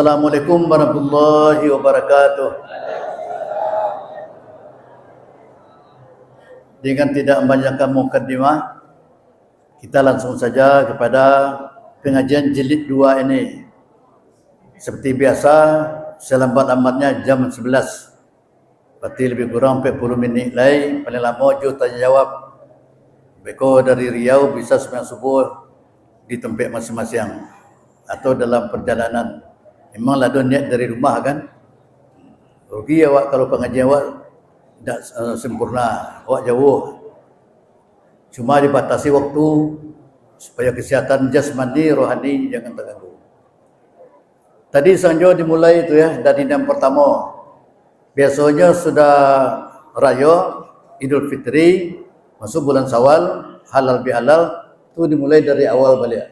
Assalamualaikum warahmatullahi wabarakatuh. Dengan tidak membanyakan mukadimah, kita langsung saja kepada pengajian jilid 2 ini. Seperti biasa, selambat-lambatnya jam 11. Berarti lebih kurang 40 minit lagi. Paling lama je tanya jawab. Beko dari Riau bisa sembahyang subuh di tempat masing-masing atau dalam perjalanan. Memang ada niat dari rumah kan. Rugi awak kalau pengajian awak tidak sempurna, awak jauh. Cuma dibatasi waktu supaya kesihatan jasmani, rohani jangan terganggu. Tadi sanjo dimulai itu ya dari yang pertama. Biasanya sudah raya Idul Fitri, masuk bulan Syawal, halal bihalal, itu dimulai dari awal balik.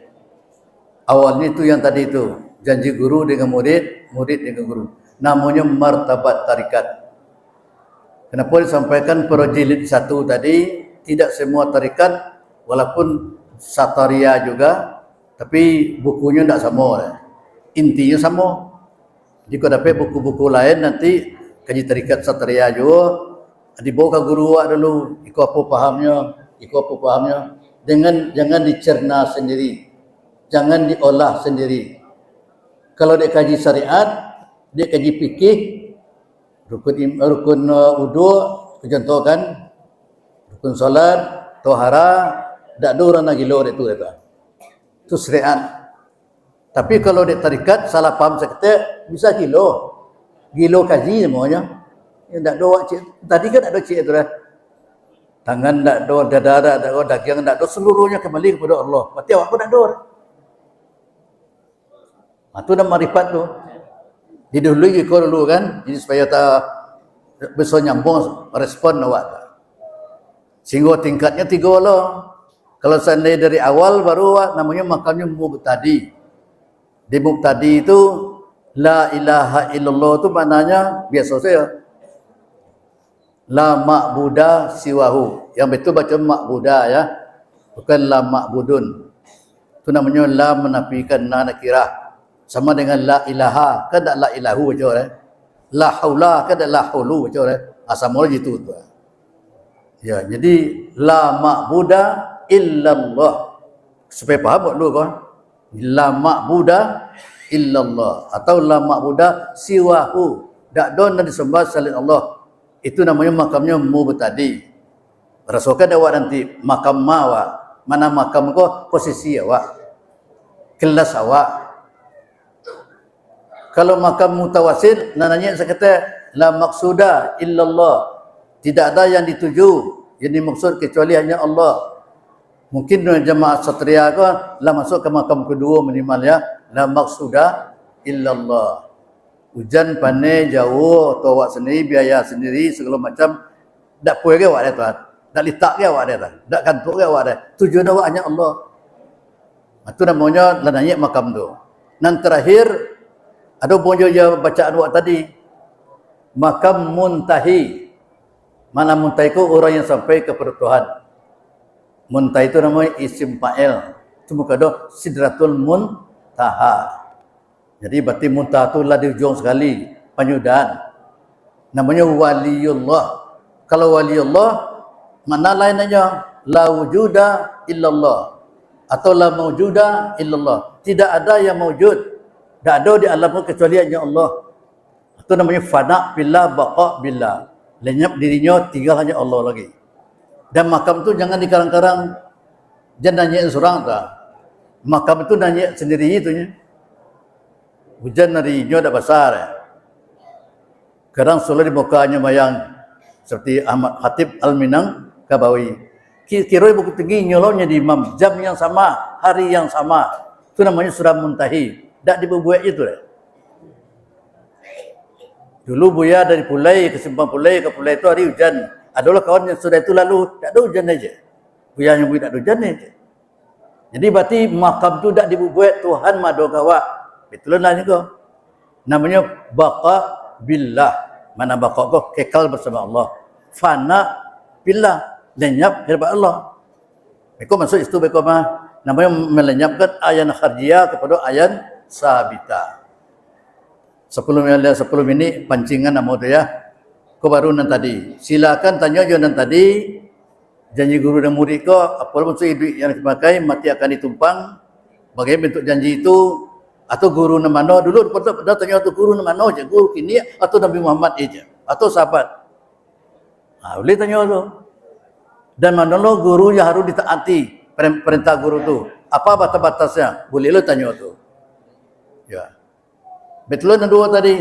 Awalnya itu yang tadi itu, janji guru dengan murid, murid dengan guru. Namanya martabat tarikat. Kenapa disampaikan pada jilid 1 tadi, tidak semua tarikat, walaupun sataria juga, tapi bukunya tidak sama. Intinya sama. Jika dapat buku-buku lain, nanti kaji tarikat sataria juga, dibawa ke guru dulu, ikut apa pahamnya, jangan dicerna sendiri, jangan diolah sendiri. Kalau dia kaji syariat, dia kaji fikih, rukun wudu, contohkan rukun salat, tohara, tak ada orang nak gilo itu itu syariat. Tapi kalau dia tarikat salah paham sekete, bisa gilo kaji semuanya. Ya tak ada cik. Tadi kan ada cik itu dah. Tangan tak ada, dada tak ada, daging tak ada, seluruhnya kembali kepada Allah. Berarti awak pun tak ada. Itu nama marifat tu. Didahului ikut dulu kan, jadi supaya tak bisa nyambung respon awak. Sehingga tingkatnya 3 lah. Kalau seandainya dari awal baru awak namanya makamnya mubtadi. Di mubtadi itu la ilaha illallah itu maknanya biasa saya la ma'buda siwahu. Yang betul baca ma'buda ya. Bukan la ma'budun. Itu namanya la menafikan nakirah. Sama dengan la ilaha, kan tak la ilahu baca la haula, kan tak la haulu baca sama gitu tu. Ya, jadi la ma'buda illallah. Supaya faham dulu kan. La ma'buda illallah atau la ma'buda siwahu. Tak ada yang disembah selain Allah. Itu namanya makamnya mubtadi. Rasulkan awak nanti makam awak. Mana makam kau? Posisi awak. Kelas awak. Kalau makam mutawasil, namanya saya kata la maqsuda illallah. Tidak ada yang dituju, yang dimaksud kecuali hanya Allah. Mungkin jemaah satria kau lah masuk ke makam kedua minimal ya. La maqsuda illallah. Hujan panen jauh atau awak sendiri biaya sendiri segala macam tak puas ke awak dia, tak letak ke awak dia, tak kantuk ke awak dia. Tujuan awak hanya Allah. Itu namanya lananya makam tu. Dan terakhir ada pun juga bacaan awak tadi, makam muntahi. Mana muntahi itu orang yang sampai kepada Tuhan. Muntahi itu namanya isim fa'il. Itu mukadam sidratul muntaha. Jadi berarti muntah itu lah di ujung sekali penyudahan. Namanya waliullah. Kalau waliullah, mana lain aja? La wujuda illallah. Atau la mawjuda illallah. Tidak ada yang mawjud. Tak ada di alam kecuali hanya Allah. Itu namanya fana billah, baqa billah. Lenyap dirinya, tinggal hanya Allah lagi. Dan makam itu jangan dikarang-karang. Jangan nanya seorang tak. Makam itu nanya sendiri itunya. Hujan harinya dah besar. Kadang solat di mukanya mayang seperti Ahmad Khatib Al-Minang Kabawi. Kira buku tinggi nyolongnya di imam jam yang sama, hari yang sama. Itu namanya surah muntahi. Tak dibuat itu. Dulu Buya dari Pulai ke Simpang Pulai ke Pulai itu hari hujan. Adalah kawan yang sudah itu lalu tak ada hujan aja. Buya yang Buya tak ada hujan aja. Jadi berarti makam tu tak dibuat Tuhan madu kawak. Betul lah ni kau. Namanya baqa billah. Mana baqa kau kekal bersama Allah. Fana billah. Lenyap daripada Allah. Beko masuk itu beko mah namanya melenyapkan ayan kharjiyah kepada ayan sabita. 10 minit pancingan nama tu ya. Kau baru nan tadi. Silakan tanya je nan tadi. Janji guru dan murid kau, apa pun duit yang dipakai mati akan ditumpang. Bagaimana bentuk janji itu? Atau guru nan mana dulu pada tanya tu guru nan mana je, guru kini atau Nabi Muhammad je atau sahabat. Boleh tanya tu. Dan mana lo guru yang harus ditaati perintah guru tu. Apa batas-batasnya? Boleh lo tanya tu. Ya. Betul yang dua tadi.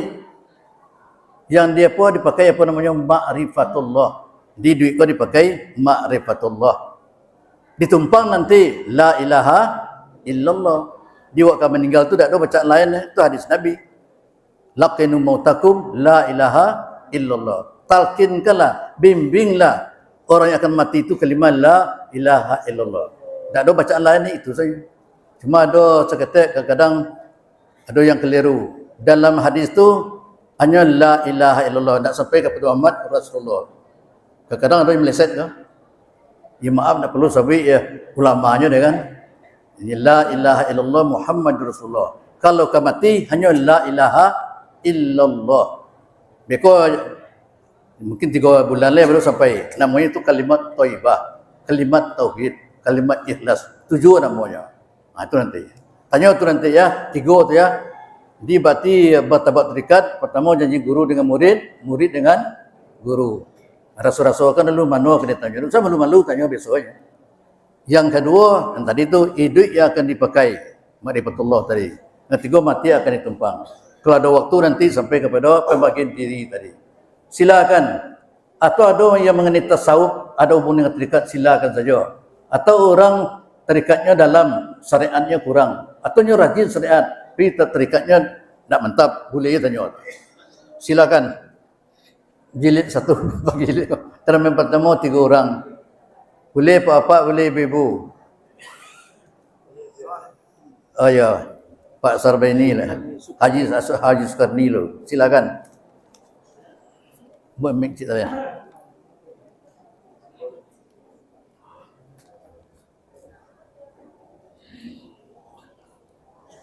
Yang dia pun dipakai apa namanya ma'rifatullah. Di duit kau dipakai ma'rifatullah. Ditumpang nanti la ilaha illallah. Di waktu meninggal tu tak ada bacaan lain, itu hadis Nabi. Laqinu mautakum la ilaha illallah. Talkinkanlah, bimbinglah orang yang akan mati itu kalimat la ilaha illallah. Tak ada bacaan lain, itu saja. Cuma ada seketik kadang-kadang ada yang keliru. Dalam hadis tu hanya la ilaha illallah, nak sampai kepada Muhammad Rasulullah. Kadang-kadang ada yang meleset ke? Ya maaf, nak perlu sabit ya ulamanya dia kan. Ini la ilaha illallah Muhammad Rasulullah. Kalau kau mati hanya la ilaha illallah. Beko mungkin 3 bulan lagi baru sampai. Namanya itu kalimat thayyibah, kalimat tauhid, kalimat ikhlas. 7 namanya. Itu nanti. Tanya tu nanti ya, 3 tu ya. Di bati bertabat terikat, pertama janji guru dengan murid, murid dengan guru. Rasul-rasul kan dulu manual kena tanya. Saya malu-malu tanya besoknya. Yang kedua, yang tadi tu hidup yang akan dipakai ma'rifatullah tadi. Yang tiga mati akan ditumpang. Kalau ada waktu nanti sampai kepada pembagian diri tadi. Silakan. Atau ada yang mengenai tasawuf, ada hubungan dengan terikat, silakan saja. Atau orang terikatnya dalam syariatnya kurang. Atau yang rajin syariat. Tapi terikatnya tak mantap, boleh ya tanya. Silakan. Jilid 1 bagi jilid. Terus yang pertama 3 orang. Boleh pak-pak, boleh ibu. Oh ya, Pak Sarbaini lah. Haji Sukarni lo. Silakan. Buat mic cik saya.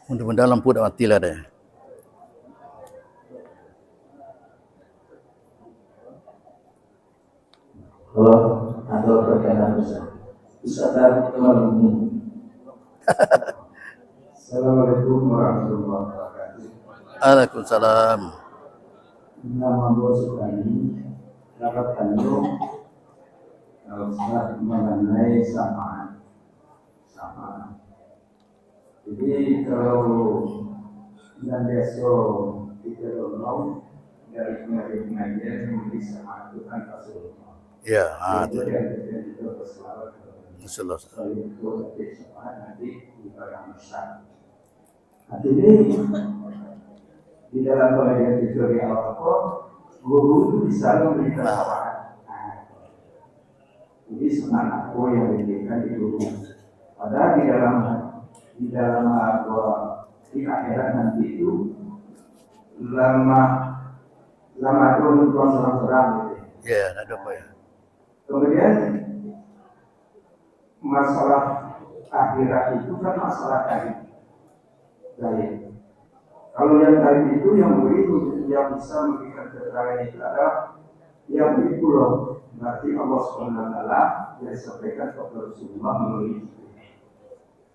Mudah-mudahan lampu dah mati lah dah. Kalau ada pertanyaan besar, bisa dari teman-teman. Assalamualaikum warahmatullahi wabarakatuh. Waalaikumsalam. Nama Bos Sukani, dapat tanjung mengenai samaan. Jadi kalau dan besok kita tolong dari pengajian yang bisa melakukan Rasulullah. Ya, Itu yang kita berselawat. Rasulullah. Itu nanti di barang besar. Nanti ini di dalam pengajian itu di awal guru itu bisa memberikan saran. Jadi semangat aku yang diberikan di guru. Padahal di dalam di akhirat nanti itu lama turun serang-serang gitu. Ya, tak ada apa ya. Kemudian masalah akhirat itu kan masalah gaib. Kalau yang gaib itu yang yang bisa memberikan keterangan itu adalah yang itu loh. Berarti Allah SWT yang disampaikan kepada Rasulullah melalui itu.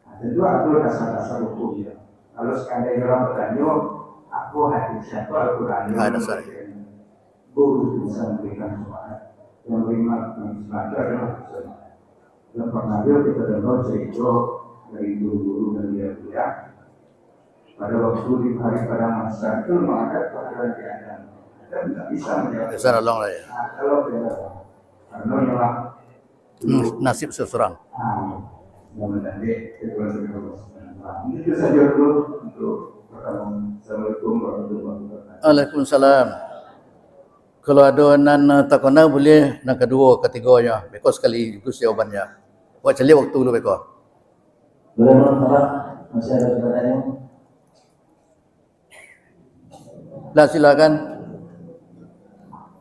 Nah, tentu ada dasar-dasar hukumnya. Kalau sekandar orang bertanya, aku hadis atau Al-Quran yang guru bisa memberikan suara yang beriman dan belajar dan pernah kita dengar cerita dari guru-guru dan dia pada waktu di hari pada masa itu mengangkat perkara di Adam dan tidak bisa menjawab. Bisa nolong lah ya. Kalau beda, karena ialah nasib seseorang. Itu saja dulu untuk pertemuan. Assalamualaikum warahmatullahi wabarakatuh. Waalaikumsalam. Kalau ada nan takona boleh nan kedua, ketiganya. Beko sekali itu jawabannya. Buat celi waktu dulu beko. Boleh Pak? Masih ada pertanyaan? Lah silakan.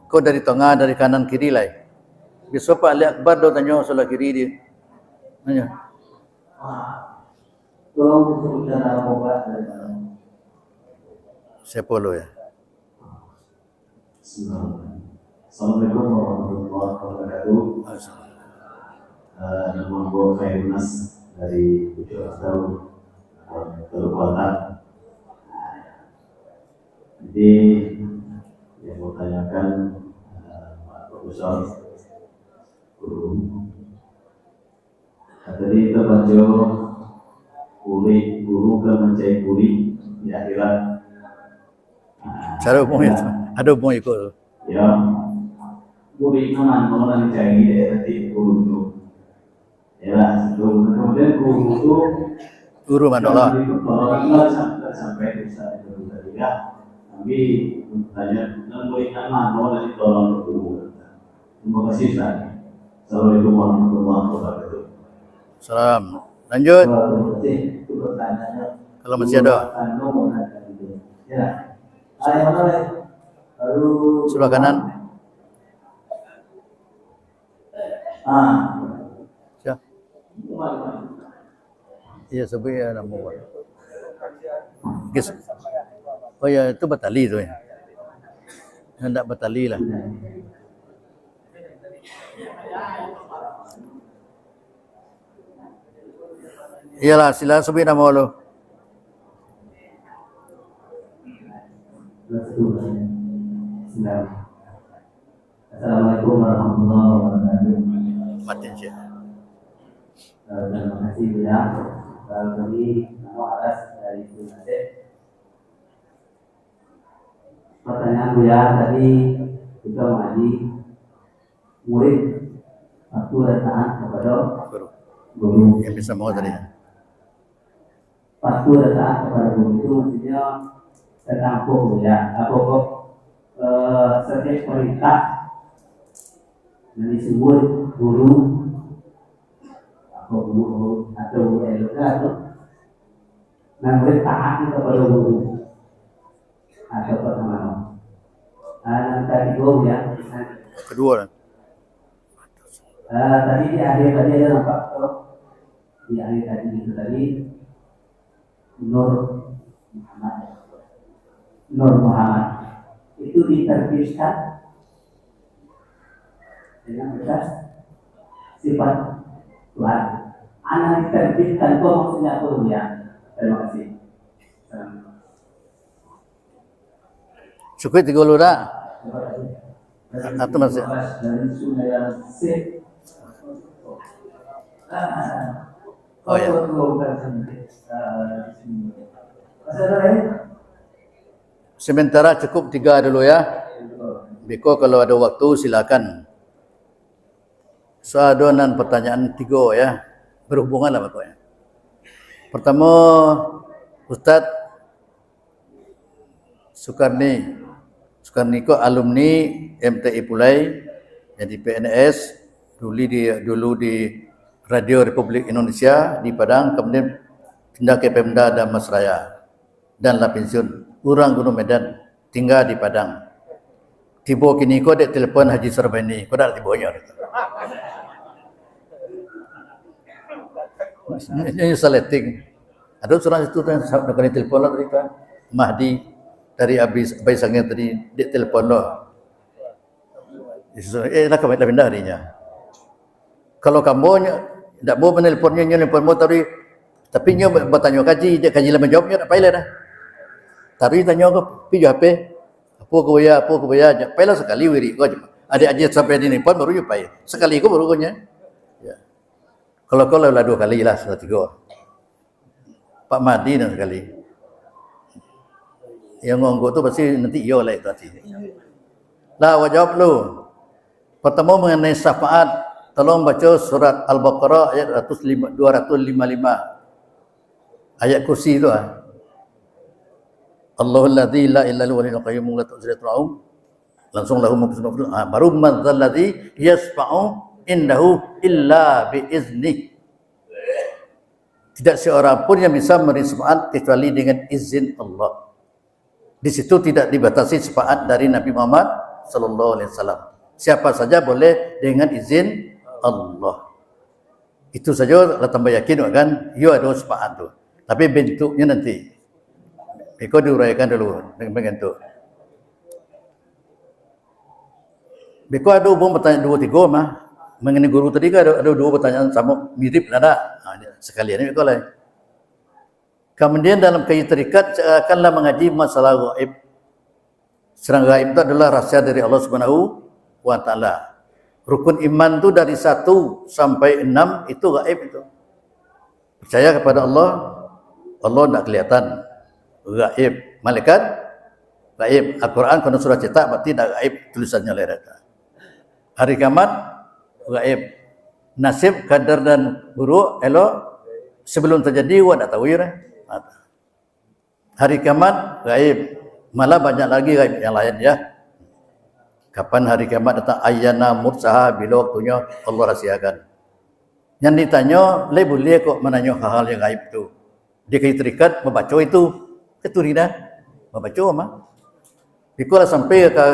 Kau dari tengah, dari kanan, kiri lah. Besok Pak Ali Akbar dah tanya sebelah kiri dia. Tanya. Tolong disebutkan nama Bapak dari mana? Siapa lo ya? Assalamualaikum warahmatullahi wabarakatuh. Nama gue Khairunnas dari Pucuk Asdau, Teluk Kuantan. Jadi yang mau tanyakan Pak Profesor Guru, tadi kita baca guru ke mencari kuri di akhirat. Cara umum itu. Ada umum ikut. Ya, kuri aman kalau nanti cari dari guru itu. Ya, kemudian guru itu Guru mandolah. kalau sampai bisa itu tadi ya. Tapi tanya dan berikan mana dari tolong guru. Terima kasih Ustaz. Assalamualaikum warahmatullahi wabarakatuh. Salam. Lanjut. Itu pertanyaannya. Kalau masih ada. Ya. Saya mana? Baru Sebelah kanan. Ya. Iya, sebenarnya nama buat. Guys. Oh ya, itu batali tu ya. Hendak batali lah. Iyalah, sila sebut nama lu. Assalamualaikum warahmatullahi wabarakatuh. Matin Syekh. Terima kasih Buya. Kami nama atas dari Sunade. Pertanyaan Buya tadi kita mengaji murid waktu datang kepada guru. Yang bisa mau tadi. Waktu datang kepada guru itu maksudnya tertampung Buya. Apa setiap perintah yang disebut guru atau guru atau atau nah murid taat kepada guru atau pertama. Tadi dua ya. Kedua lah. Tadi di akhir tadi ada nampak tuh di akhir tadi itu tadi Nur Muhammad itu diterbitkan dengan bekas sifat Tuhan. Anak diterbitkan itu maksudnya apa ya? Terima kasih. Cukup 3 dah. Atau masih? Dari Sunaya C. Oh ya. Sementara cukup 3 dulu ya. Biko kalau ada waktu silakan. Soalan pertanyaan 3 ya. Berhubungan lah pokoknya. Pertama, Ustaz Sukarni ko alumni MTI Pulai, jadi PNS dulu di Radio Republik Indonesia di Padang, kemudian pindah ke Pemda dan Mesraya dan lah pensiun. Orang Gunung Medan, tinggal di Padang. Tiba kini ko dek telefon Haji Sarbani, ko dah tibonya. Ini seleting. Ada seorang itu yang nak kena telefon lah tadi kan, Mahdi dari Abai Sangnya tadi dek telefon lo. Nak kami dah pindah harinya. Kalau kamu tidak mau menelponnya, nelpon mau tapi nya bertanya kaji, dia kaji lah menjawabnya tak payah dah. Tadi tanya aku, pergi HP, apa kau bayar, payah sekali wiri kau aja. Adik sampai di nelpon baru jumpa. Sekali kau baru kau nya. Ya. Kalau lah 2 kali lah, sudah 3. Pak Mahdi dan sekali. Yang ngonggo tu pasti nanti iyo lah itu hati. Lah, awak jawab lu. Pertama mengenai syafaat, tolong baca surat Al-Baqarah ayat 255. Ayat kursi itu Allahul ladzi la ilaha illa huwal qayyum la ta'khudhuhu sinatun langsung lahu ma fis samawati baru man dzalladzi yasfa'u indahu illa bi izni. Tidak seorang pun yang bisa memberi syafaat kecuali dengan izin Allah. Di situ tidak dibatasi syafaat dari Nabi Muhammad sallallahu alaihi wasallam. Siapa saja boleh dengan izin Allah. Itu saja lah tambah yakin kan, yo ada syafaat tu. Tapi bentuknya nanti. Iko diuraikan dulu dengan bentuk. Beko ada hubung bertanya dua tiga mah. Mengenai guru tadi kan ada dua pertanyaan sama mirip ada. Sekalian ini beko lain. Kemudian dalam kayu terikat akanlah mengaji masalah gaib. Serang gaib itu adalah rahasia dari Allah Subhanahu wa taala. Rukun iman tu dari 1 sampai 6 itu gaib itu. Percaya kepada Allah, Allah tak kelihatan. Gaib. Malaikat gaib. Al-Quran kalau surah cetak berarti tak gaib tulisannya leret. Hari kiamat gaib. Nasib, kadar dan buruk elok sebelum terjadi wa tak tahu ya. Hari kiamat gaib. Malah banyak lagi gaib yang lain ya. Kapan hari kiamat datang, ayyana mursaha, bila waktunya Allah rahsiakan. Yang ditanya, boleh kok menanya hal-hal yang gaib itu. Dia kaya terikat membaca itu, keturi dah. Membaca mah. Ikulah sampai ke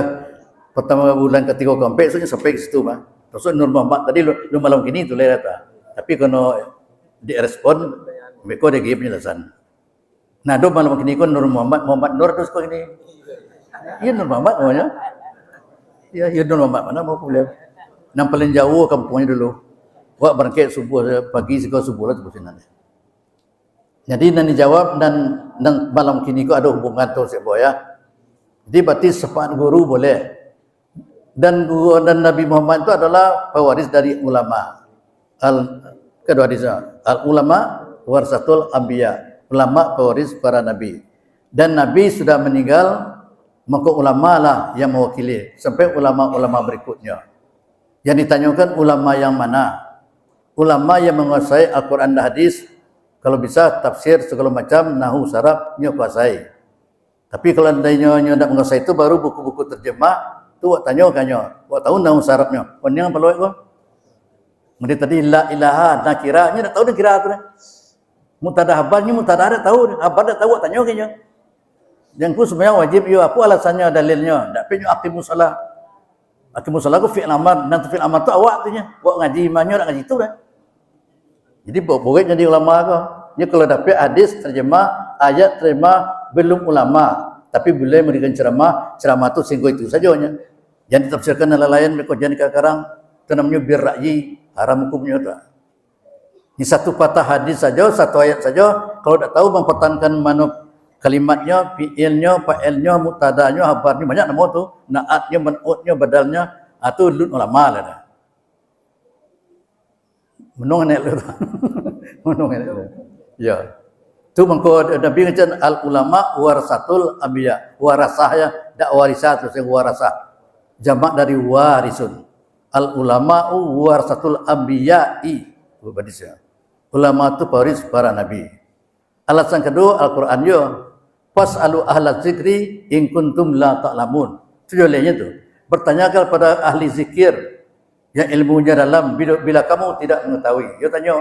pertama bulan ketiga keempat, soalnya sampai ke situ mah. Terus Nur Muhammad tadi lu malam kini tu leh kata. Tapi kalau direspon, mereka dia give penjelasan. Nah, do malam kini kon Nur Muhammad Nur terus kok ini. Iya Nur Muhammad namanya. Ya, Nur Muhammad mana mau boleh. Yang paling jauh kampungnya dulu. Wak berangkat subuh pagi sekolah subuh lah terus nanti. Jadi nanti jawab dan malam kini kok ada hubungan tu sebab ya. Jadi berarti syafaat guru boleh. Dan guru dan Nabi Muhammad itu adalah pewaris dari ulama. Kedua hadisnya, al ulama warasatul anbiya. Ulama pewaris para nabi. Dan Nabi sudah meninggal, maka ulama lah yang mewakili sampai ulama-ulama berikutnya. Yang ditanyakan ulama yang mana? Ulama yang menguasai Al-Quran dan hadis, kalau bisa tafsir segala macam nahu sarafnya kuasai. Tapi kalau andainya tidak menguasai itu baru buku-buku terjemah tu wak tanya, wak tahu nahu sarafnya. Yang perlu kau. Mereka tadi la ilaha nakiranya dah tahu dah kira tu dah. Mutada habarnya mutada dah tahu, habar dah tahu wak tanya kanya. Yang ku sebenarnya wajib yo apa alasannya dalilnya? Dak penyo aqimus salat. Aqimus salat ku fi'il amar, dan fi'il amar tu awak tu nya. Wak ngaji imannya dak ngaji tu dah. Jadi boleh jadi ulama kau. Dia kalau dapat hadis terjemah, ayat terjemah belum ulama, tapi boleh memberikan ceramah tu singgo itu saja. Jangan ditafsirkan hal lain mereka jangan kadang itu namanya birra'yi, haram hukumnya tu. Ini satu patah hadis saja, satu ayat saja, kalau tak tahu mempertahankan mana kalimatnya, fi'ilnya, fa'ilnya, muktadanya, habarnya, banyak nama tu, naatnya, man'utnya, badalnya, itu ulama lah dah. Menung ni tu. Menung ni tu. Ya. Tu mengko Nabi ngacan al ulama warasatul anbiya. Warasah ya, dak warisat tu sing warasah. Jamak dari warisun. Al ulama warasatul anbiya'i. Badisnya. Ulama tu pewaris para nabi. Alasan kedua Al-Quran yo. Fas'alu ahla zikri in kuntum la ta'lamun. Tu jolenya tu. Bertanyakan pada ahli zikir yang ilmunya dalam bila kamu tidak mengetahui. Dia tanya.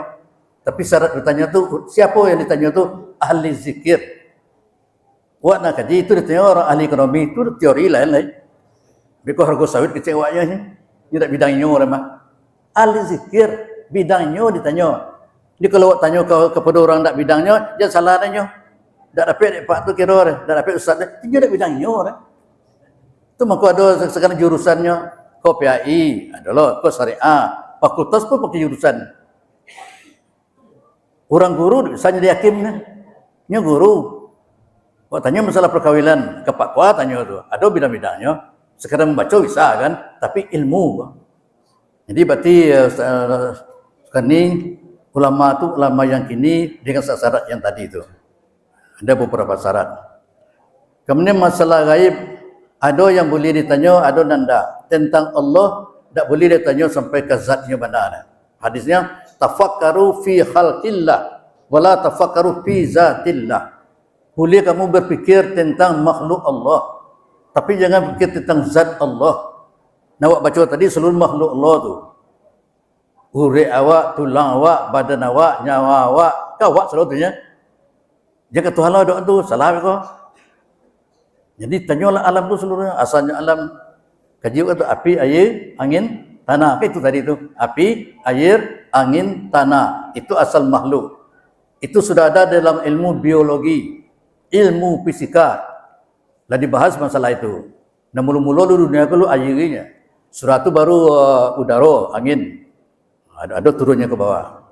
Tapi syarat bertanya tu siapa yang ditanya tu? Ahli zikir. Wak nak kaji itu ditanya orang ahli ekonomi itu teori lain. Beko harga sawit kecewanya ni. Ini tak bidangnya orang mah. Ahli zikir bidangnya ditanya. Dia kalau wak tanya kepada orang tak bidangnya, dia salah tanya. Tak dapat pak tu kira orang, tak dapat ustaz dia tak bidangnya orang. Tu maka ada sekarang jurusannya KPI, adalah ke syariah, fakultas pun pakai jurusan. Orang guru misalnya dia hakim ni. Nya guru. Wak tanya masalah perkawinan, ke Pak Kuat tanya tu. Ada bidang-bidangnya. Sekarang membaca bisa kan, tapi ilmu. Jadi berarti sekarang ni ulama tu ulama yang kini dengan syarat yang tadi tu. Ada beberapa syarat. Kemudian masalah gaib, ada yang boleh ditanya, ada yang tidak. Tentang Allah, tak boleh ditanya sampai ke zatnya benar. Hadisnya, tafakkaru fi khalqillah, wala tafakkaru fi zatillah. Boleh kamu berfikir tentang makhluk Allah, tapi jangan fikir tentang zat Allah. Nawak baca tadi seluruh makhluk Allah tu. Uri awak, tulang awak, badan awak, nyawa awak, kau awak seluruhnya. Jangan Tuhan Allah doa tu, salah kau. Jadi tanyalah alam tu seluruhnya. Asalnya alam, kaji tu api, air, angin, tanah. Itu tadi tu. Api, air, angin, tanah. Itu asal makhluk. Itu sudah ada dalam ilmu biologi, ilmu fisika. Dah dibahas masalah itu. Dan mula-mula dunia kalau airnya. Surah itu baru udara, angin. Ada turunnya ke bawah.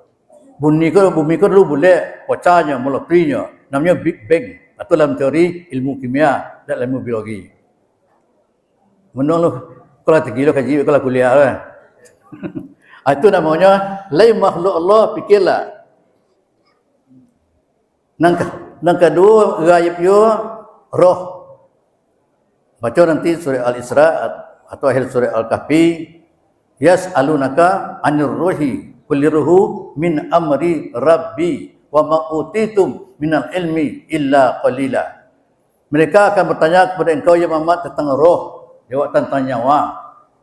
Bumi ke dulu boleh pecahnya, melepinya. Namanya Big Bang. Atau dalam teori ilmu kimia dan ilmu biologi. Menurut kalau tinggi lo kaji kalau kuliah lah. Itu namanya lain makhluk Allah, fikirlah. Nang kedua gaib yo roh. Baca nanti surah Al-Isra atau akhir surah Al-Kahfi, yas'alunaka 'anir ruhi qul ruhu min amri rabbi wa ma utitum minal ilmi illa qalila. Mereka akan bertanya kepada engkau ya Muhammad tentang roh, jawab tentang nyawa.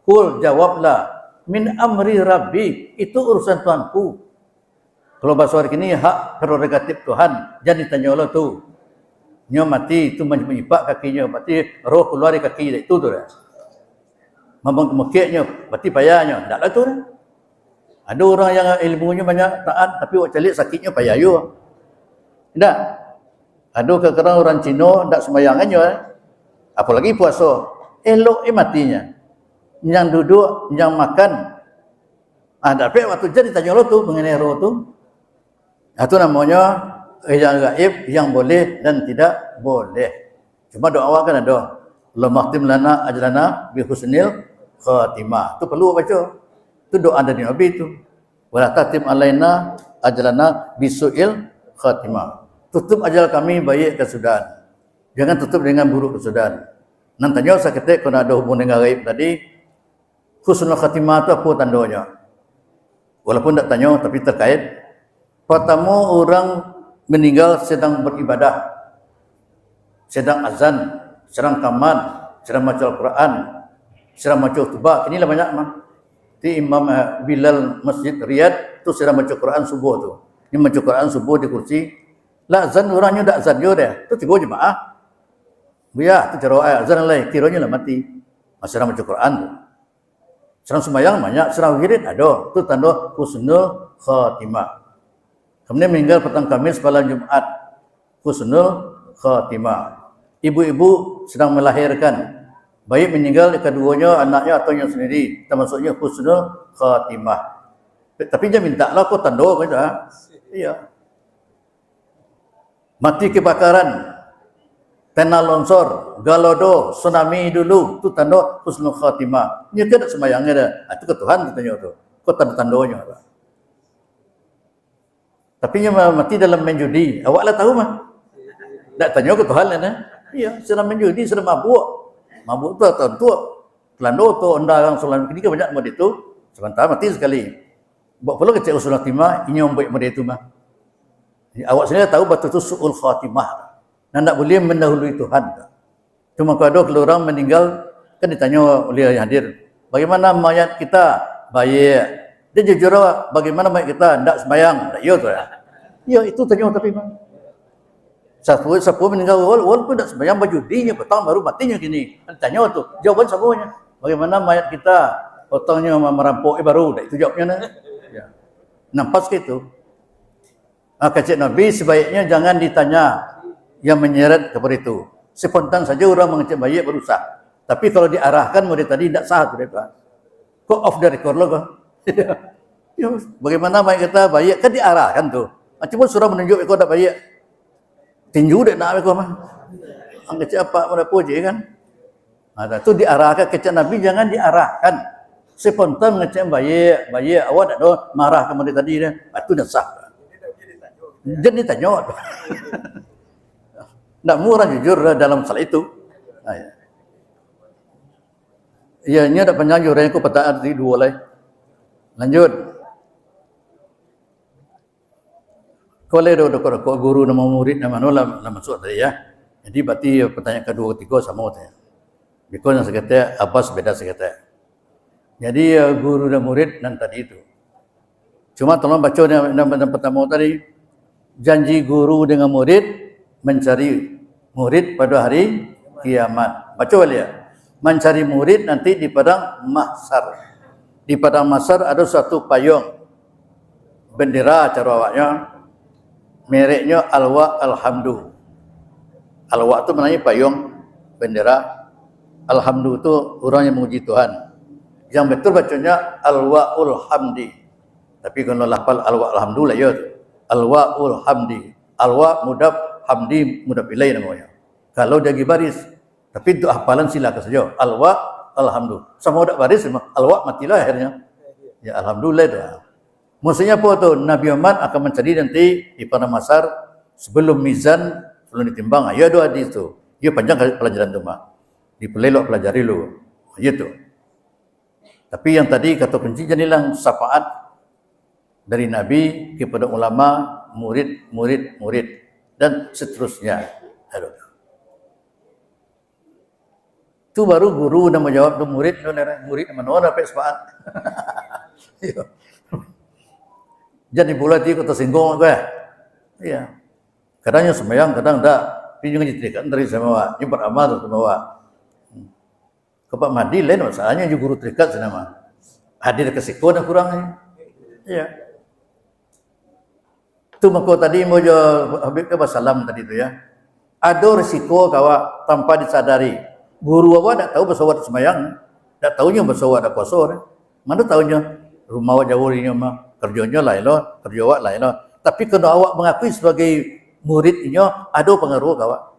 Qul jawablah min amri rabbi, itu urusan Tuhanku. Kalau bahasa hari ini hak prerogatif Tuhan, jangan ditanya Allah tu. Nyo mati tu menyipak kakinya, mati roh keluar dari kaki itu tu dah. Memang kemekiknya, mati payahnya, taklah tu dah. Ada orang yang ilmunya banyak taat tapi wak celik sakitnya payah you. Tak. Ada kadang orang Cina tak sembayangannya. Apalagi puasa, elok matinya. Yang duduk, yang makan. Tapi waktu jadi tanya Allah tu mengenai roh tu. Itu namanya yang gaib, yang boleh dan tidak boleh. Cuma doa kan ada. Allahumma khtim lana ajlana bi husnil khatimah. Itu perlu baca. Itu doa dari Nabi itu. Wala tatim alaina ajlana bi su'il khatimah. Tutup ajal kami baik kesudahan. Jangan tutup dengan buruk kesudahan. Nantinya saya kata kalau ada hubungan dengan gaib tadi, husnul khatimah itu apa tandanya? Walaupun tak tanya tapi terkait. Pertama orang meninggal sedang beribadah, sedang azan, sedang kaman, sedang baca Al-Quran, sedang baca khutbah. Inilah banyak mah. Di Imam Bilal Masjid Riyadh tu sedang baca Quran subuh tu. Ini baca Quran subuh di kursi. Lah azan orangnya tak azan dia dah. Tu tiba jemaah. Biar tu cara azan lain kiranya lah mati. Masih sedang baca Quran tu. Sedang sembahyang banyak, sedang wirid ada. Tu tanda husnul khatimah. Kemudian meninggal petang Khamis malam Jumat, husnul khatimah. Ibu-ibu sedang melahirkan, baik meninggal keduanya, anaknya atau yang sendiri, termasuknya husnul khatimah. Tapi dia minta lah kau tanda macam iya. Mati kebakaran, tanah longsor, galodo, tsunami dulu, tu tanda husnul khatimah. Dia tidak sembahyangnya dah. Itu ke Tuhan katanya tu. Kau tanda-tandanya lah. Tapi dia mati dalam main judi. Awaklah tahu mah. Tak tanya ke Tuhan lah. Iya, sedang main judi, sedang mabuk. Mabuk tu atau tu. Kelando tu, anda orang solat kini kan banyak model itu. Sebentar mati sekali. Buat perlu kecil usul khatimah, ini yang baik model itu mah. Awak sendiri tahu betul tu su'ul khatimah. Dan tak boleh mendahului Tuhan. Cuma kalau ada orang meninggal, kan ditanya oleh yang hadir. Bagaimana mayat kita? Baik. Dia jujur bagaimana mayat kita? Tak sembahyang. Tak ya tu ya. Ya itu tanya tapi memang. Siapa meninggal walaupun tak sembahyang bajudinya petang baru matinya kini. Tanya tu. Jawaban semuanya. Bagaimana mayat kita? Potongnya merampok baru. Tak itu jawabnya. Ya. Nampak gitu. Kata Nabi sebaiknya jangan ditanya yang menyeret kepada itu. Spontan saja orang mengecek mayat berusaha. Tapi kalau diarahkan model tadi tidak sah tu mereka. Kok off the record lo kok? Ya, bagaimana mayat kita baik kan diarahkan tu. Cuma surah menunjuk kau tak baik. Tinju dak nak kau mah. Ang kecil apa mana puji kan? Tu diarahkan kecil Nabi jangan diarahkan. Spontan ngecek baik, awak tak ada marah kemudian tadi dia. Itu dah sah. Jadi tanya. Nak murah jujur dalam masalah itu. Ya, ini ada penyanyi orang yang petaan di dua lah. Lanjut. Kalau ada guru nama murid nama nol masuk tadi ya. Jadi berarti pertanyaan kedua ketiga sama tanya. Because yang saya kata Abbas beda saya kata. Jadi guru dan murid dan tadi itu. Cuma tolong baca yang pertama tadi. Janji guru dengan murid mencari murid pada hari kiamat. Baca balik ya. Mencari murid nanti di padang mahsyar. Di padang mahsyar ada satu payung bendera cara awaknya. Mereknya Alwa Alhamdu. Alwa itu maknanya payung bendera. Alhamdu itu orang yang memuji Tuhan. Yang betul bacanya al-wa'ul hamdi. Tapi kalau lafal al-wa alhamdulillah ya. Al-wa'ul hamdi. Al-wa mudaf, hamdi mudaf ilaih namanya. Kalau dia baris, tapi untuk hafalan silakan saja. Al-wa alhamdulillah. Sama udah baris, al-wa matilah akhirnya. Ya alhamdulillah itu. Maksudnya apa tu? Nabi Muhammad akan mencari nanti di padang mahsyar sebelum mizan, sebelum ditimbang. Ya doa hadis tu. Ya panjang kali pelajaran tu mah. Dipelelok pelajari lu. Ya tu. Tapi yang tadi kata kunci jadilah syafaat dari Nabi kepada ulama, murid dan seterusnya. Aduh. Itu baru guru nak menjawab tu murid mana orang dapat syafaat. Jadi bulat dia kata singgung aku ya. Kadangnya sembahyang, kadang tak. Tapi juga diterikan dari semawa. Ini beramal tu semawa. Kepak madi lain masalahnya juga guru terikat senama. Hadir ke siko dan kurangnya. Ya. Tu mako tadi mau jo Habib ke Basalam tadi tu ya. Ada risiko kawa tanpa disadari. Guru awak tak tahu bersawat sembahyang. Tak tahunya bersawat ada puasa. Mana tahunya rumah awak jauh ini mah. Kerjanya lain loh, kerja awak lain loh. Tapi kalau awak mengakui sebagai murid ini, ada pengaruh awak.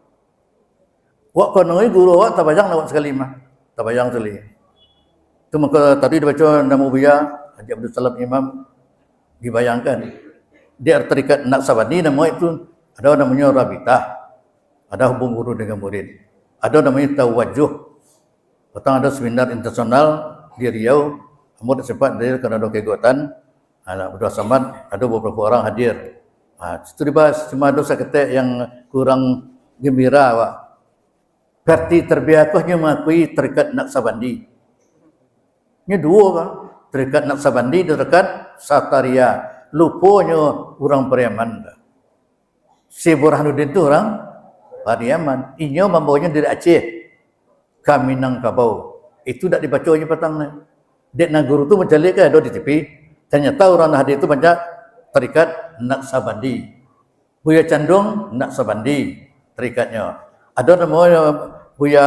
Awak konongi guru awak tabayang awak sekali mah, tabayang sekali. Itu maka tadi dibaca Namu Buya Haji Abdul Salam Imam dibayangkan dia terikat Naqsabandi nama itu ada namanya Rabitah, ada hubung guru dengan murid, ada namanya Tawajjuh. Petang ada seminar internasional di Riau, kamu sempat hadir kerana ada kegiatan. Berdua samad ada beberapa orang hadir. Itu dibahas cuma dosa ketek yang kurang gembira awak. Berarti terbiakuhnya mengakui terikat Naqsabandi. Ini dua kan, terikat Naqsabandi dan terikat Sataria. Lupanya orang Pariaman. Si Burhanuddin itu orang Pariaman. Inya membawanya dari Aceh ke Minangkabau. Itu tak dibacanya petang. Dek Naguru tu mencalik ke ada di TV. Ternyata orang hadir itu banyak terikat Naqsabandi. Buya Candung Naqsabandi terikatnya. Ada namanya Buya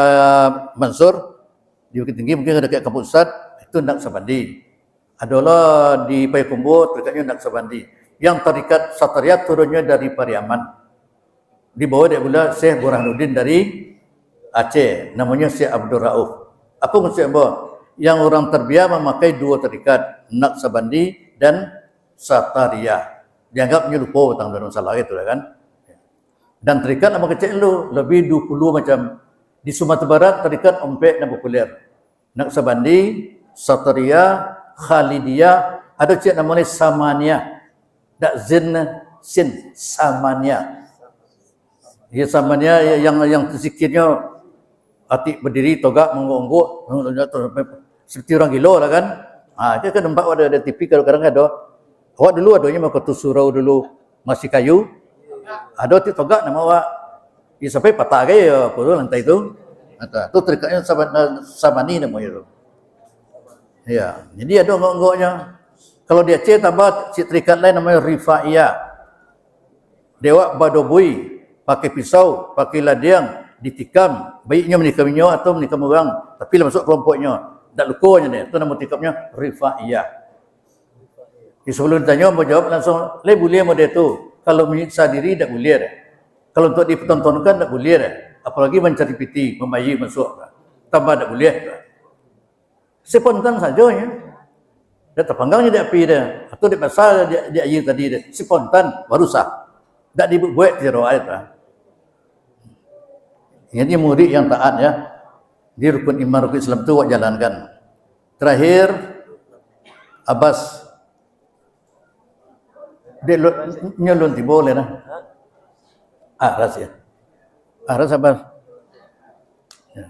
Mansur di Bukit Tinggi mungkin dekat kampus Ustaz itu Naqsabandi. Adalah di Payakumbuh terikatnya Naqsabandi. Yang terikat Sataria turunnya dari Pariaman. Di bawah dia pula Syekh Burhanuddin dari Aceh, namanya Syekh Abdul Rauf. Apa maksud apa? Yang orang terbiak memakai dua terikat, Naqsabandi dan Sataria. Dianggapnya lupa tentang dalam salah itu kan. Dan terikat nama kecil lu lebih 20 macam. Di Sumatera Barat terikat ompek dan populer. Naqsabandi, Sataria, Khalidiyah, ada cik namanya Samania. Tak sin Samania. Ya Samania yang zikirnya atik berdiri togak mengonggok seperti orang gila lah kan. Dia kan nampak ada TV kadang-kadang ada. Awak dulu adanya Makotu Surau dulu masih kayu. Ada togak nama awak. Ya sampai patah ke ya apa tu lantai tu. Itu terikatnya Samani namanya tu. Ya, jadi ada onggok-onggoknya. Kalau dia Aceh tambah si terikat lain namanya Rifaiyah. Dewa Badobui pakai pisau, pakai ladiang, ditikam, baiknya menikaminya atau menikam orang, tapi lah masuk kelompoknya. Tak lukanya dia, itu nama tikapnya Rifaiyah. Sebelum ditanya mau jawab langsung, boleh mau dia tu. Kalau menyiksa diri tak boleh dah. Kalau untuk dipertontonkan tak boleh dah. Apalagi mencari piti, memayi masuk. Tambah tak boleh dah. Spontan saja ya. Dia terpanggangnya dia api dia. Atau dia pasal dia air tadi dia. Spontan baru sah. Tak dibuat tiroat lah. Ini murid yang taat ya. Di rukun iman rukun Islam tu awak jalankan. Terakhir Abbas dia nyelun tiba boleh lah. Aras ya. Aras Abbas. Ya.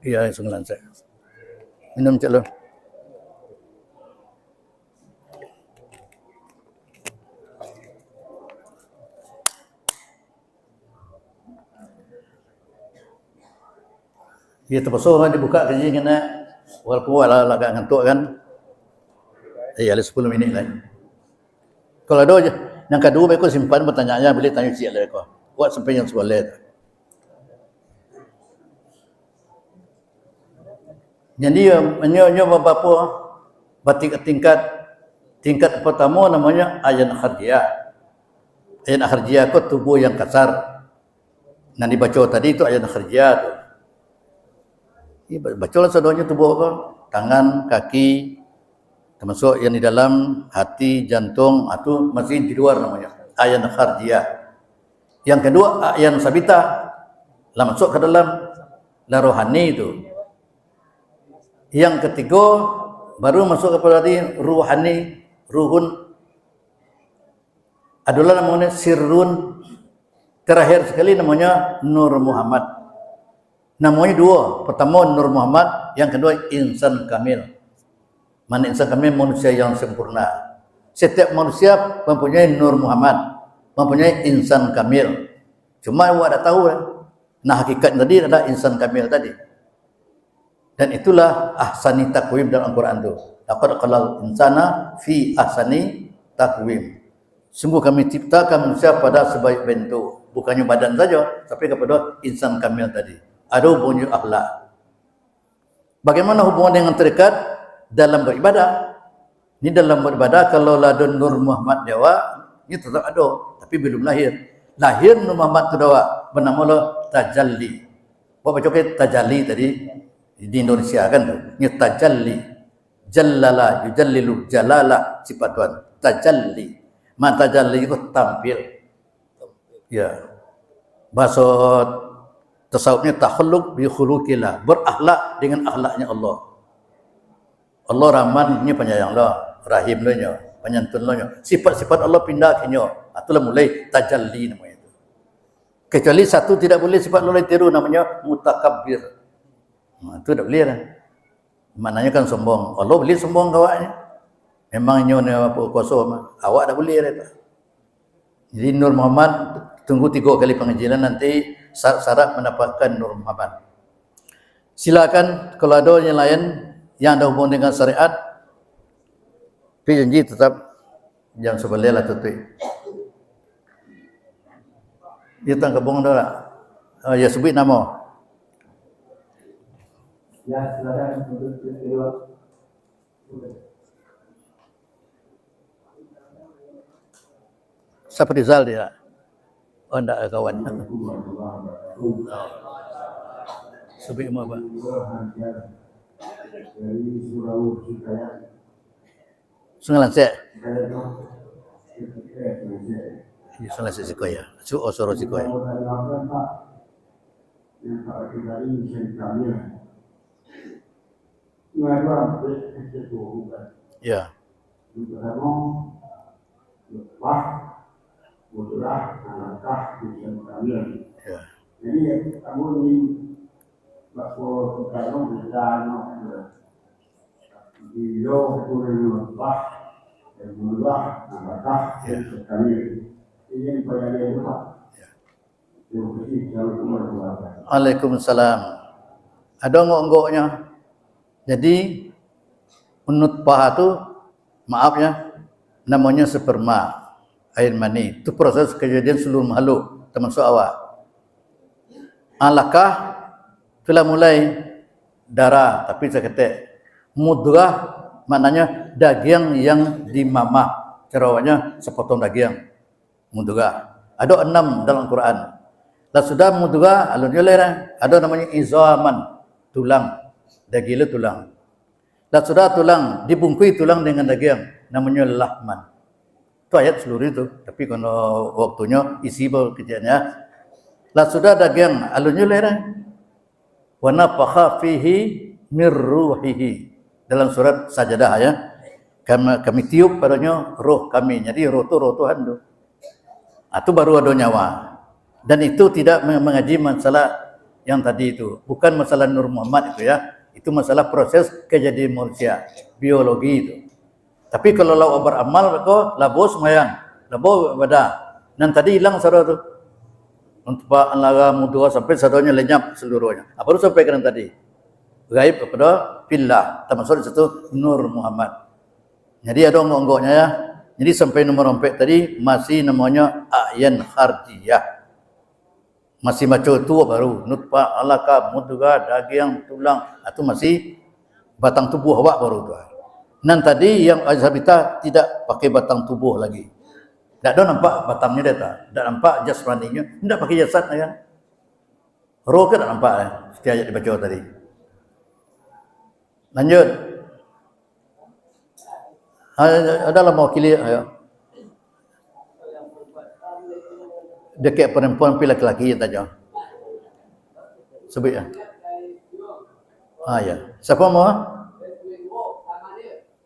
Iya, sungulan saya. Minum cek lo. Dia terpaksa kan dibuka kerja kena walaupun agak ngantuk kan. Ada 10 minit lagi. Kalau ada je, yang kedua mereka simpan pertanyaannya boleh tanya cik lah kau. Buat sampai yang sekolah tu. Jadi menyo berapa tingkat pertama namanya ayan kharjiyah. Ayan kharjiyah itu tubuh yang kasar. Nah dibaca tadi itu ayan kharjiyah tu. Bacalah sedonya tubuh apa? Tangan, kaki, termasuk yang di dalam hati, jantung, itu masih di luar namanya ayan kharjiyah. Yang kedua ayan sabita, lah masuk ke dalam la rohani itu. Yang ketiga baru masuk kepada ruhani, ruhun adalah namanya sirrun. Terakhir sekali namanya Nur Muhammad. Namanya dua, pertama Nur Muhammad, yang kedua insan kamil. Mana insan kamil? Manusia yang sempurna. Setiap manusia mempunyai Nur Muhammad, mempunyai insan kamil. Cuma awak tak tahu nah hakikat tadi adalah insan kamil tadi. Dan itulah ahsani takwim dalam Al-Quran itu. Laqad khalaqal insana fi ahsani takwim. Sungguh kami ciptakan manusia pada sebaik bentuk. Bukannya badan saja, tapi kepada insan kamil tadi. Ada hubungan akhlak. Bagaimana hubungan dengan terdekat dalam beribadah? Ini dalam beribadah kalau ladun Nur Muhammad Jawa, ini tetap ada, tapi belum lahir. Lahir Nur Muhammad itu Jawa, bernama Tajalli. Bapak baca Tajalli tadi di Indonesia kan tu. Ini Tajalli. Jallala, yujallilu, jalala sifat Tuhan. Tajalli. Man tajalli itu tampil. Ya. Bahasa tasawufnya takhalluk bi khuluqillah, berakhlak dengan akhlaknya Allah. Allah Rahman ni penyayang lah, Rahim nya, penyantun nya. Sifat-sifat Allah pindah ke nya. Itulah mulai tajalli namanya itu. Kecuali satu tidak boleh sifat Allah tiru namanya mutakabbir. Itu tak boleh lah. Maknanya kan sombong. Allah boleh sombong kawannya. Memangnya ni apa kuasa mah. Awak dah boleh dah. Jadi Nur Muhammad tunggu 3 kali pengajian nanti syarat mendapatkan Nur Muhammad. Silakan kalau ada yang lain yang ada hubungan dengan syariat, tapi janji tetap jam 11 lah tutup. Dia tak kebong dah lah. Ya sebut nama. Ya, silakan untuk kedua. Siapa Rizal dia? Oh, enggak kawan. Sebut nama apa? Dari Surau Cikaya. Sungai Lansek. Sungai Lansek Sikoya. Soro Sikoya. Yang tak dari Insan Kamil. Mengajar itu bukan. Ya. Pertama, lepas, mudah, alangkah Insan Kamil. Ya. Jadi kamu ini bakso sekarang berjalan di jauh turun lepas dan mudah, alangkah Insan Kamil. Ini pada dia juga. Terima kasih. Assalamualaikum warahmatullahi wabarakatuh. Waalaikumsalam. Ada ngonggoknya. Jadi nutfah itu maaf ya, namanya sperma, air mani. Itu proses kejadian seluruh makhluk termasuk awak. Alakah telah mulai darah tapi seketik. Mudghah maknanya daging yang dimamah. Cerawanya sepotong daging. Mudghah. Ada 6 dalam Quran. Lah sudah mudghah alun yolera, ada namanya izaman, tulang. Daging tulang. Dan sudah tulang, dibungkui tulang dengan daging, namanya lahman. Itu ayat seluruh itu. Tapi kalau waktunya isi baru kerjanya. Lah sudah daging, alunnya lera. Wa nafakha fihi mir ruhihi. Dalam surat Sajadah ya. Kami tiup padanya roh kami. Jadi roh itu roh Tuhan tu. Itu baru ada nyawa. Dan itu tidak mengaji masalah yang tadi itu. Bukan masalah Nur Muhammad itu ya. Itu masalah proses kejadian manusia, biologi itu. Tapi kalau lau beramal, maka labo semayang, labo ibadah. Dan tadi hilang saudara tu. Untuk Pak Anlaga Mudua sampai saudaranya lenyap seluruhnya. Apa itu sampaikan tadi? Gaib kepada fillah, termasuk di situ Nur Muhammad. Jadi ada onggok-onggoknya ya. Jadi sampai nomor 4 tadi masih namanya ayan kharjiyah. Masih macam tua baru, nutfah, alaqah, mudghah, daging, tulang, itu masih batang tubuh awak baru tu. Nan tadi yang Azhabita tidak pakai batang tubuh lagi. Tak ada nampak batangnya dia tak. Tak nampak jasmaninya. Tidak pakai jasad kan. Roh ke tak nampak seperti ayat dibaca tadi. Lanjut. Adalah mewakili dekat perempuan pilih lelaki yang tajam. Sebut ya. Ya. Siapa mau?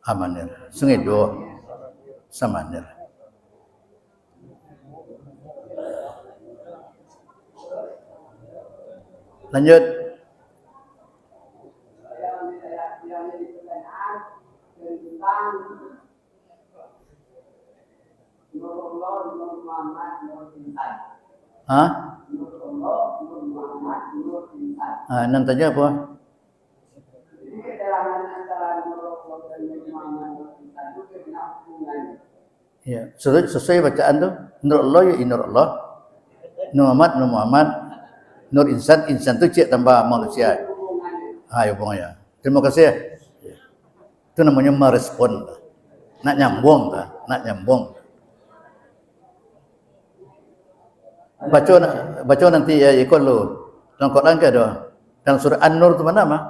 Amanir. Sungai dua. Samanir. Lanjut. Nan tanya apa? Ya, sesuai bacaan tu. Nur Allah ya Nur Allah. Nur Muhammad. Nur insan tu cik tambah manusia. Ya pokoknya. Terima kasih. Itu namanya merespon. Nak nyambung. Baca nanti ya ikut lu. Dalam Quran ke ada? Dalam surah An-Nur tu mana mah?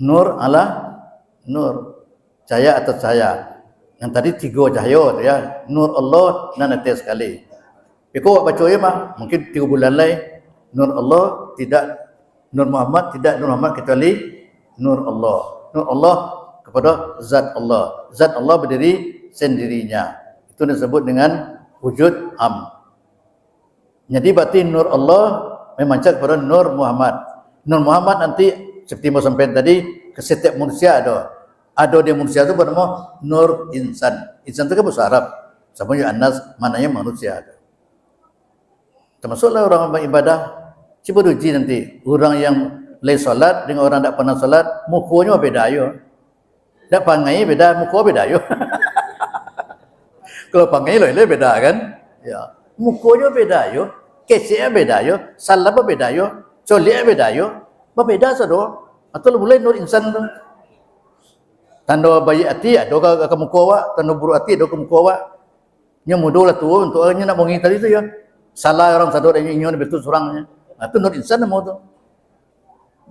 Nur ala nur. Cahaya atas cahaya. Yang tadi 3 cahaya tu ya. Nur Allah nan nanti sekali. Ikut baca ya mah, mungkin 3 bulan lain Nur Allah tidak, Nur Muhammad tidak, Nur Muhammad kecuali Nur Allah. Nur Allah kepada Zat Allah. Zat Allah berdiri sendirinya. Itu disebut dengan wujud am. Jadi berarti Nur Allah memancar kepada Nur Muhammad. Nur Muhammad nanti seperti mau sampaikan tadi, ke setiap manusia ada. Ada di manusia itu bernama Nur Insan. Insan itu kan bahasa Arab. Sama juga Anas, maknanya manusia. Termasuklah orang beribadah. Cuba uji nanti. Orang yang lay solat dengan orang tak pernah solat, mukanya beda yo. Tak pangai beda, muka beda yo. Kalau pangai lo beda kan? Ya. Mukanya beda yo. Kesnya beda yo. Salah beda yo. Colik beda yo. Berbeda sadoh. Atau boleh Nur Insan tu. Tanda bayi hati ada ke muka awak, tanda buruk hati ada ke muka awak. Nya mudahlah tu untuk orangnya nak bongi tadi tu ya. Salah orang sadar dan ingin betul surangnya. Itu Nur Insan nama tu.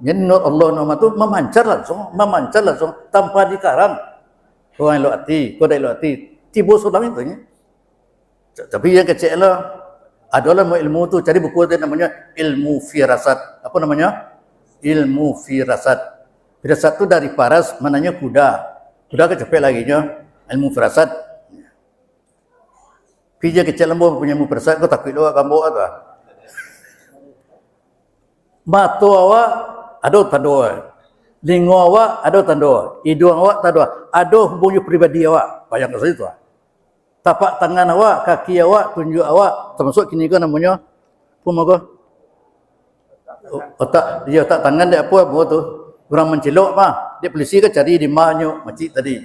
Jadi Nur Allah nama tu memancar langsung tanpa dikarang. Kau yang elok hati, kau dah elok hati. Tiba surang itu nya. Tapi yang kecil lah adalah ilmu tu cari buku tu namanya ilmu firasat. Apa namanya? Ilmu firasat. Firasat tu dari paras mananya kuda. Kuda kecepet lagi nya ilmu firasat. Pija kecil lembu punya ilmu firasat kau takut doa kamu apa? Mata awak ada tanda. Lingo awak ada tanda. Hidung awak tanda. Ada hubungan pribadi awak. Bayangkan saja tu. Tapak tangan awak, kaki awak, tunjuk awak, termasuk kini kan namanya apa mago? Otak dia otak tangan dia apa tu? Orang mencelok apa? Dia polisi ke cari di mana macik tadi.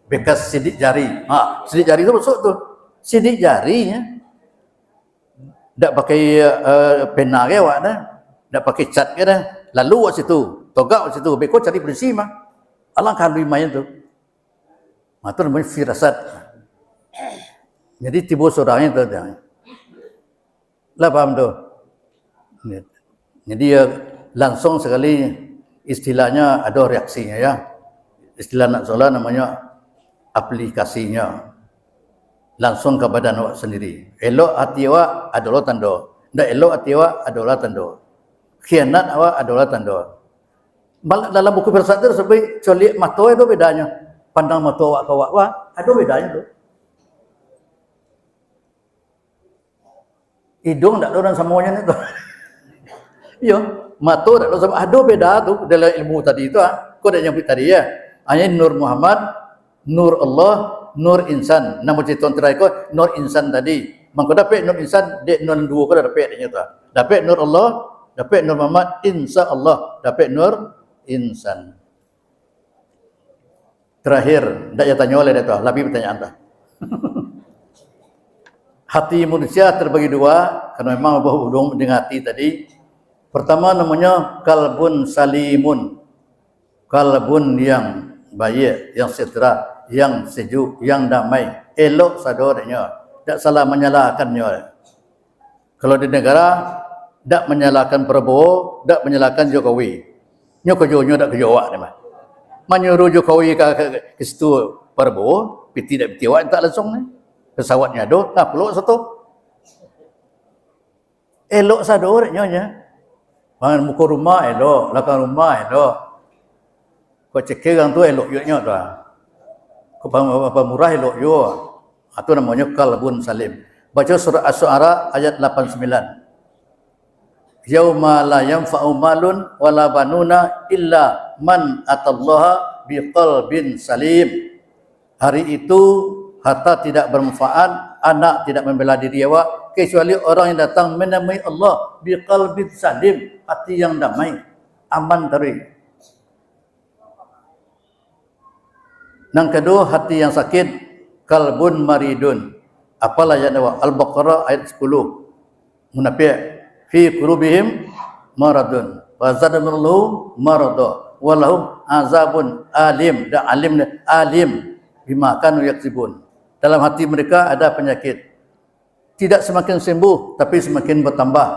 Bekas sidik jari. Sidik jari tu masuk tu. Sidik jarinya tak pakai pena ke awak dah. Tak pakai cat ke dah. Lalu awak situ, togak awak situ, beko cari polisi mah. Alangkah lumayan tu. Itu namanya firasat. Jadi tiba seorang itu lah paham tu. Jadi langsung sekali istilahnya ada reaksinya ya. Istilah nak solat namanya aplikasinya. Langsung ke badan awak sendiri. Elok hati awak adalah tanda. Tak elok hati awak adalah tanda. Khianat awak adalah tanda. Dalam buku firasat tu sebut colik mata itu bedanya. Pandang mata awak ke awak, ada bedanya tu. Hidung tak ada orang semuanya ni tu. Ya, mata tak ada sama. Ada beda tu dalam ilmu tadi tu. Kau dah nyebut tadi ya. Hanya Nur Muhammad, Nur Allah, Nur Insan. Nama cerita terakhir kau Nur Insan tadi. Mangko dapat Nur Insan, dek Nur dua kau dah dapat dia tu. Dapat Nur Allah, dapat Nur Muhammad, insya Allah dapat Nur Insan. Terakhir, tak saya tanya oleh dia tu. Lebih pertanyaan tu. Hati manusia terbagi dua, karena memang berhubung dengan hati tadi. Pertama namanya kalbun salimun. kalbun yang baik, yang sejahtera, yang sejuk, yang damai, elok sadornya, tak salah menyalahkannya. Kalau di negara, tak menyalahkan Prabowo, tak menyalahkan Jokowi. Nyo kerjanya tak kerja awak ni mah. Menyuruh Jokowi ke situ Prabowo, piti tak piti awak tak langsung ni. Pesawatnya ada, tak perlu satu. Elok sadornya nya. Bangun muka rumah elok, belakang rumah elok. Kau cekir orang tu elok juga tu. Kau murah elok juga. Itu namanya kalbun salim. Baca surah Asy-Syu'ara ayat 89. Yauma la yanfa'u malun wala banuna illa man atallaha biqalbin salim. Hari itu harta tidak bermanfaat, anak tidak membela diri awak kecuali orang yang datang menemui Allah biqalbin salim, hati yang damai, aman dari. Yang kedua, hati yang sakit, kalbun maridun. Apalah yang awak? Al-Baqarah ayat 10. Munafik fi qulubihim maradun wa zadamullahu marada walahum azabun alim. Dan alim bima kanu yaksibun. Dalam hati mereka ada penyakit. Tidak semakin sembuh tapi semakin bertambah.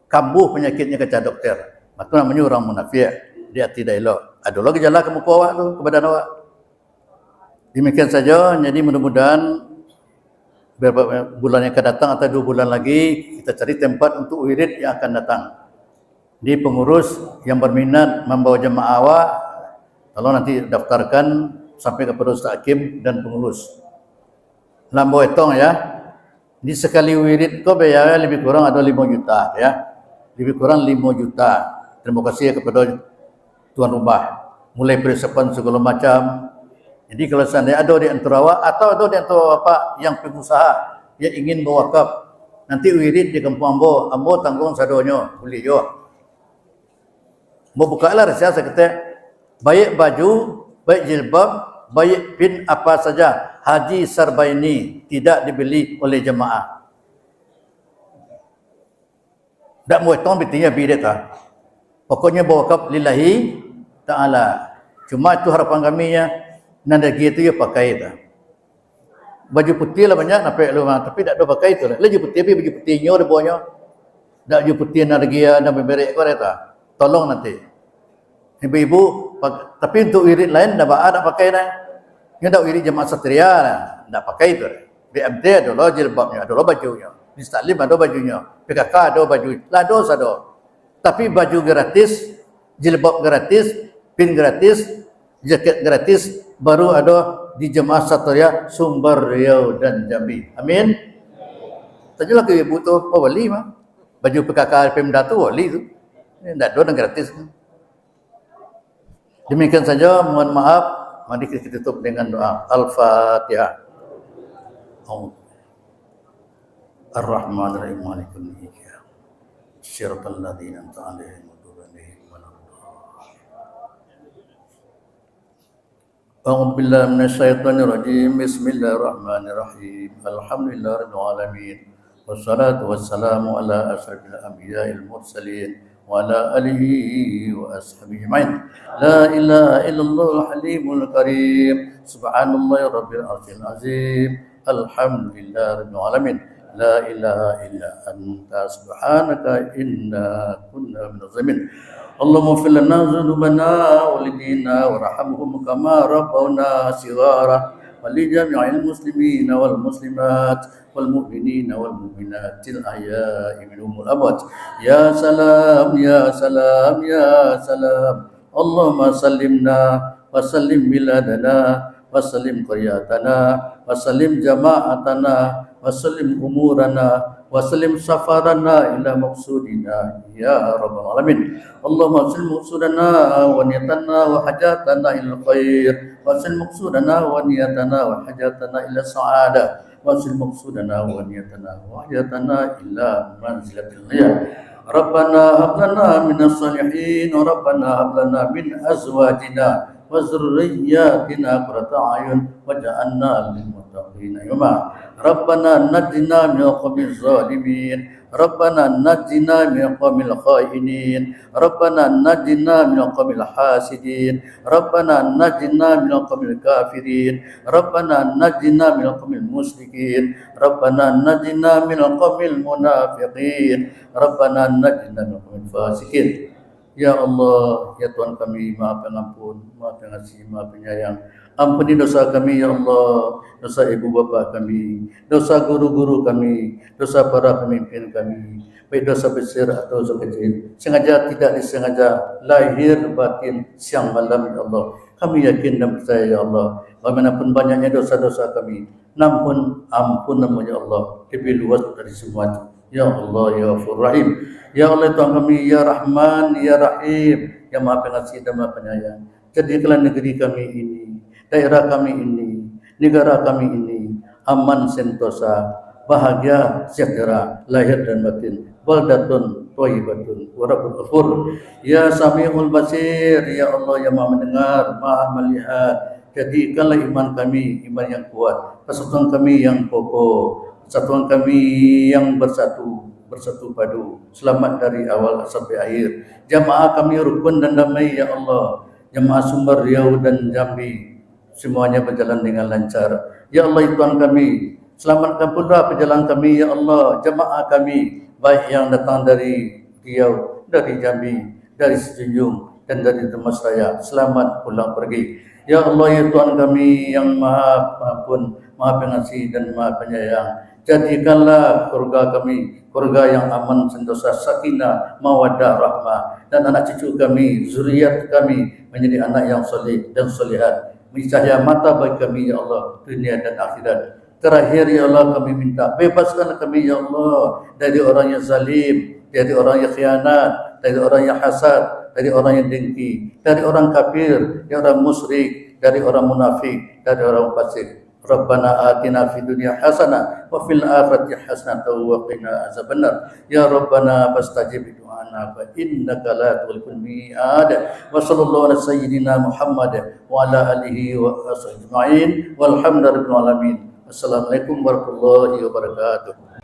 Kambuh penyakitnya kata doktor. Itu namanya orang munafik. Dia tidak elok. Ada lagi gejala ke muka awak tu, ke badan awak. Demikian saja. Jadi mudah-mudahan beberapa bulan yang akan datang atau 2 bulan lagi kita cari tempat untuk wirid yang akan datang. Di pengurus yang berminat membawa jemaah awak, tolong nanti daftarkan sampai kepada Ustaz Hakim dan pengurus. Lambo etong ya. Di sekali wirid kau bayar lebih kurang ada 5 juta ya. Lebih kurang 5 juta. Terima kasih kepada tuan rumah. Mulai persiapan segala macam. Jadi kalau seandainya ada di antara awak atau ada di antara bapak yang pengusaha yang ingin berwakaf, nanti wirid di kampung Ambo tanggung sadonyo, boleh jo. Mau bukalah rahsia saya kata, baik baju, baik jilbab, baik pin apa saja, haji sarbaini tidak dibeli oleh jemaah. Tak mau tong bitinya bidet ah. Pokoknya berwakaf lillahi ta'ala. Cuma itu harapan kami ya. Nanda gitu ya pakai itu. Baju putih lah banyak nampak lu tapi tak ada pakai itu lah. Baju putih tapi baju putihnya ada bawahnya. Tak baju putih nargia dan beberek kau kata. Tolong nanti. Ibu-ibu tapi untuk wirid lain dah ada pakai dah. Yang dak wirid jemaah satria lah. Tak pakai itu. BMT ada lah jilbabnya, ada lah bajunya. Di Taklim ada bajunya. PKK ada baju. Lah dos ada. Tapi baju gratis, jilbab gratis, pin gratis, jaket gratis baru ada di Jemaah Satria Sumber Riau dan Jambi. Amin. Tanyalah ke ibu tu, oh wali mah. Baju PKK Pemda tu wali tu. Tidak ada yang gratis. Demikian saja, mohon maaf. Mari kita tutup dengan doa. Al-Fatihah. Ar-Rahman Ar-Rahim Malikul Mulk. Syiratal ladzina an'amta 'alaihim. أعوذ بالله من الشيطان الرجيم بسم الله الرحمن الرحيم الحمد لله رب العالمين والصلاة والسلام على أشرف الأنبياء المرسلين وعلى آله وأصحابه أجمعين لا إله إلا الله الحليم الكريم سبحان الله رب العرش العظيم الحمد لله رب العالمين لا إله إلا أنت سبحانك إنا كنا من الظالمين اللهم اغفر لنا ذنوبنا ولدينا وارحمهم كما ربونا صغارا ولجميع المسلمين والمسلمات والمؤمنين والمؤمنات الأحياء منهم والأموات يا سلام يا سلام يا سلام اللهم سلمنا وسلم بلادنا وسلم قرياتنا وسلم جماعتنا وسلم أمورنا وسلم سفرنا إلى مقصودنا يا رب العالمين اللهم سلم مقصودنا ونيتنا وحاجاتنا إلى الخير وسلم مقصودنا ونيتنا وحاجاتنا إلى السعادة وسلم مقصودنا ونيتنا وحاجاتنا إلى منزلة الغياب ربنا هب لنا من الصالحين وربنا هب لنا من أزواجنا وذرياتنا قرة أعين واجعلنا للمتقين إماما ربنا نجنا من القوم الظالمين Rabbana najina minal qawmil khainin, Rabbana najina minal qawmil hasidin, Rabbana najina minal qawmil kafirin, Rabbana najina minal qawmil musyrikin, Rabbana najina minal qawmil munafiqin, Rabbana najina minal qawmil fasikin. Ya Allah, ya Tuhan kami, Maha Pengampun, Maha Pengasih, Maha Penyayang. Ampuni dosa kami, ya Allah, dosa ibu bapa kami, dosa guru-guru kami, dosa para pemimpin kami, baik dosa besar atau dosa kecil, sengaja tidak disengaja, lahir batin siang malam, ya Allah. Kami yakin dan percaya, ya Allah, bagaimanapun banyaknya dosa-dosa kami, namun ampun ya Allah, lebih luas dari semua itu. Ya Allah, ya Ghafur Rahim. Ya Allah Tuhan kami, ya Rahman, ya Rahim, ya Maha Pengasih dan Maha Penyayang. Jadikanlah negeri kami ini, daerah kami ini, negara kami ini aman sentosa, bahagia, sejahtera, lahir dan batin. Baldatun thayyibatun wa rabbul ghafur. Ya Samiul Basir, ya Allah yang Maha mendengar, Maha melihat. Jadikanlah iman kami iman yang kuat, persatuan kami yang kokoh, persatuan kami yang bersatu padu, selamat dari awal sampai akhir. Jamaah kami rukun dan damai, ya Allah. Jamaah Sumber, Riau dan Jambi semuanya berjalan dengan lancar. Ya Allah, Tuhan kami, selamatkan pula perjalanan kami, ya Allah. Jamaah kami, baik yang datang dari Riau, dari Jambi, dari Sejunjung dan dari Damastraya, selamat pulang pergi. Ya Allah, ya Tuhan kami yang Maha Pengampun, Maha Pengasih dan Maha Penyayang. Jadikanlah keluarga kami keluarga yang aman, sentosa, sakinah, mawaddah, rahmah, dan anak cucu kami, zuriat kami menjadi anak yang soleh dan solehat, menjadi cahaya mata bagi kami, ya Allah, dunia dan akhirat. Terakhir, ya Allah, kami minta bebaskan kami, ya Allah, dari orang yang zalim, dari orang yang khianat, dari orang yang hasad, dari orang yang dengki, dari orang kafir, dari orang musyrik, dari orang munafik, dari orang fasik. Rabbana atina fid dunya hasanah wa fil akhirati hasanah wa qina azabannar. Ya Rabbana fastajib du'ana fa innaka la tukhliqul mi'ad. Wa sallallahu ala sayyidina Muhammad wa ala alihi wa ashabihi ajma'in. Walhamdulillahi rabbil alamin. Assalamualaikum warahmatullahi wabarakatuh.